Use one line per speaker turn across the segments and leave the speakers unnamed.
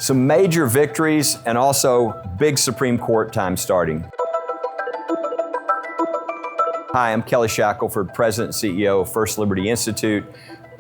Some major victories and also big Supreme Court time starting. Hi, I'm Kelly Shackelford, President and CEO of First Liberty Institute.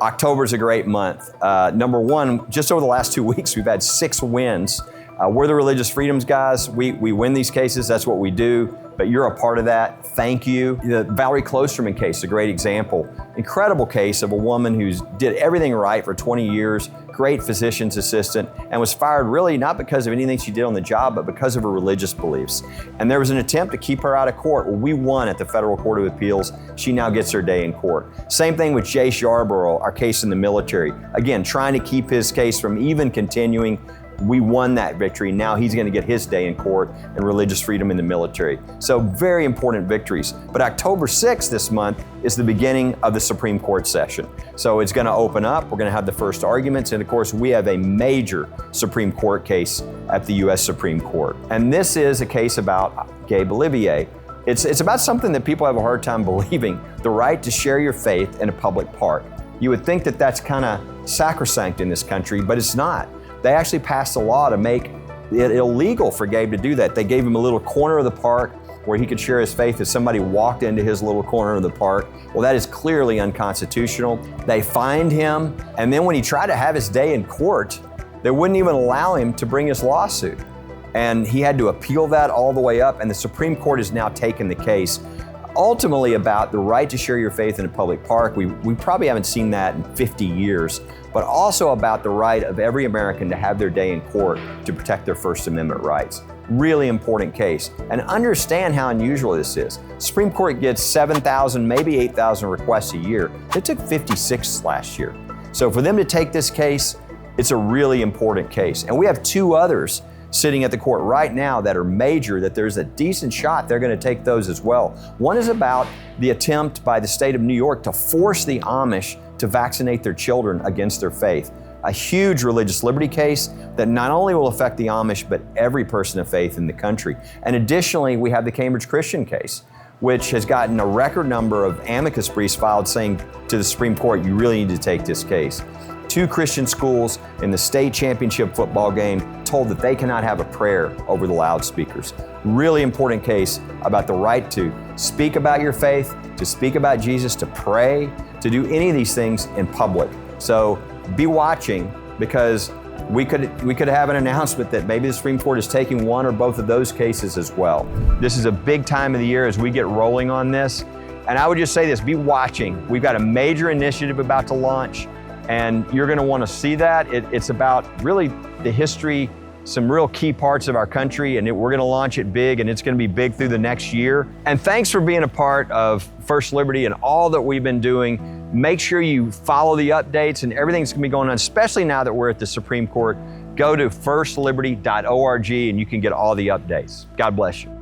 October's a great month. Number one, just over the last 2 weeks, we've had 6 wins. We're the religious freedoms guys. We win these cases, that's what we do, but you're a part of that. Thank you. The Valerie Klosterman case is a great example. Incredible case of a woman who did everything right for 20 years, great physician's assistant, and was fired really not because of anything she did on the job, but because of her religious beliefs. And there was an attempt to keep her out of court. Well, we won at the Federal Court of Appeals. She now gets her day in court. Same thing with Jace Yarborough, our case in the military. Again, trying to keep his case from even continuing. We won that victory. Now he's going to get his day in court and religious freedom in the military. So very important victories. But October 6th this month is the beginning of the Supreme Court session. So it's going to open up. We're going to have the first arguments. And of course, we have a major Supreme Court case at the U.S. Supreme Court. And this is a case about Gabe Olivier. It's about something that people have a hard time believing, the right to share your faith in a public park. You would think that that's kind of sacrosanct in this country, but it's not. They actually passed a law to make it illegal for Gabe to do that. They gave him a little corner of the park where he could share his faith if somebody walked into his little corner of the park. Well, that is clearly unconstitutional. They fined him, and then when he tried to have his day in court, they wouldn't even allow him to bring his lawsuit. And he had to appeal that all the way up, and the Supreme Court has now taken the case ultimately about the right to share your faith in a public park. We probably haven't seen that in 50 years, but also about the right of every American to have their day in court to protect their First Amendment rights. Really important case. And understand how unusual this is. Supreme Court gets 7,000, maybe 8,000 requests a year. They took 56 last year. So for them to take this case, it's a really important case. And we have 2 others sitting at the court right now that are major, that there's a decent shot they're going to take those as well. One is about the attempt by the state of New York to force the Amish to vaccinate their children against their faith. A huge religious liberty case that not only will affect the Amish, but every person of faith in the country. And additionally, we have the Cambridge Christian case, which has gotten a record number of amicus briefs filed saying to the Supreme Court, you really need to take this case. 2 Christian schools in the state championship football game told that they cannot have a prayer over the loudspeakers. Really important case about the right to speak about your faith, to speak about Jesus, to pray, to do any of these things in public. So be watching, because we could have an announcement that maybe the Supreme Court is taking one or both of those cases as well. This is a big time of the year as we get rolling on this. And I would just say this, be watching. We've got a major initiative about to launch, and you're going to want to see that. It's about really the history, some real key parts of our country, and we're going to launch it big, and it's going to be big through the next year. And thanks for being a part of First Liberty and all that we've been doing. Make sure you follow the updates and everything's going to be going on, especially now that we're at the Supreme Court. Go to firstliberty.org and you can get all the updates. God bless you.